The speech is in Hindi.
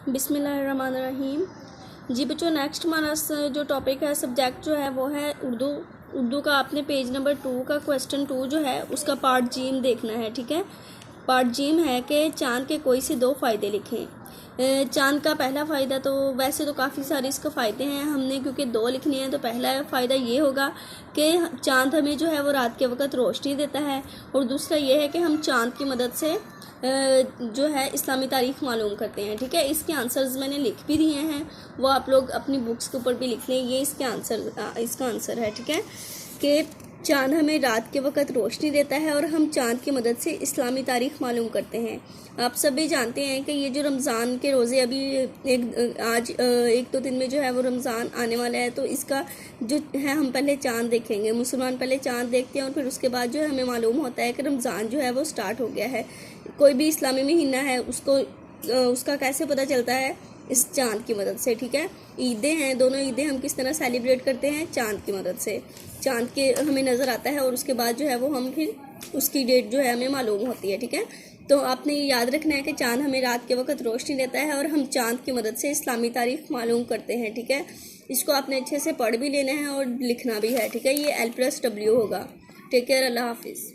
बिस्मिल्लाहिर्रहमानिर्रहीम। जी बच्चों, नेक्स्ट हमारा जो टॉपिक है, सब्जेक्ट जो है वो है उर्दू। उर्दू का आपने पेज नंबर 2 का क्वेश्चन 2 जो है उसका पार्ट जीम देखना है। ठीक है, पार्ट जीम है कि चांद के कोई से 2 फ़ायदे लिखें। चांद का पहला फ़ायदा, तो वैसे तो काफ़ी सारे इसके फ़ायदे हैं, हमने क्योंकि 2 लिखने हैं तो पहला फ़ायदा ये होगा कि चांद हमें जो है वो रात के वक्त रोशनी देता है, और दूसरा ये है कि हम चांद की मदद से जो है इस्लामी तारीख़ मालूम करते हैं। ठीक है, इसके आंसर्स मैंने लिख भी दिए हैं, वो आप लोग अपनी बुक्स के ऊपर भी लिख लें। ये इसका आंसर है। ठीक है, कि चांद हमें रात के वक्त रोशनी देता है और हम चांद की मदद से इस्लामी तारीख़ मालूम करते हैं। आप सभी जानते हैं कि ये जो रमज़ान के रोज़े अभी आज 1-2 दिन में जो है वो रमज़ान आने वाला है, तो इसका जो है हम पहले चांद देखेंगे। मुसलमान पहले चांद देखते हैं और फिर उसके बाद जो है हमें मालूम होता है कि रमज़ान जो है वो स्टार्ट हो गया है। कोई भी इस्लामी महीना है उसका कैसे पता चलता है? इस चांद की मदद से। ठीक है, ईदें हैं, दोनों ईदें हम किस तरह सेलिब्रेट करते हैं? चांद की मदद से। चांद के हमें नज़र आता है और उसके बाद जो है वो हम फिर उसकी डेट जो है हमें मालूम होती है। ठीक है, तो आपने ये याद रखना है कि चांद हमें रात के वक्त रोशनी देता है और हम चांद की मदद से इस्लामी तारीख़ मालूम करते हैं। ठीक है, इसको आपने अच्छे से पढ़ भी लेना है और लिखना भी है। ठीक है, ये L+W होगा। टेक केयर, अल्लाह हाफिज़।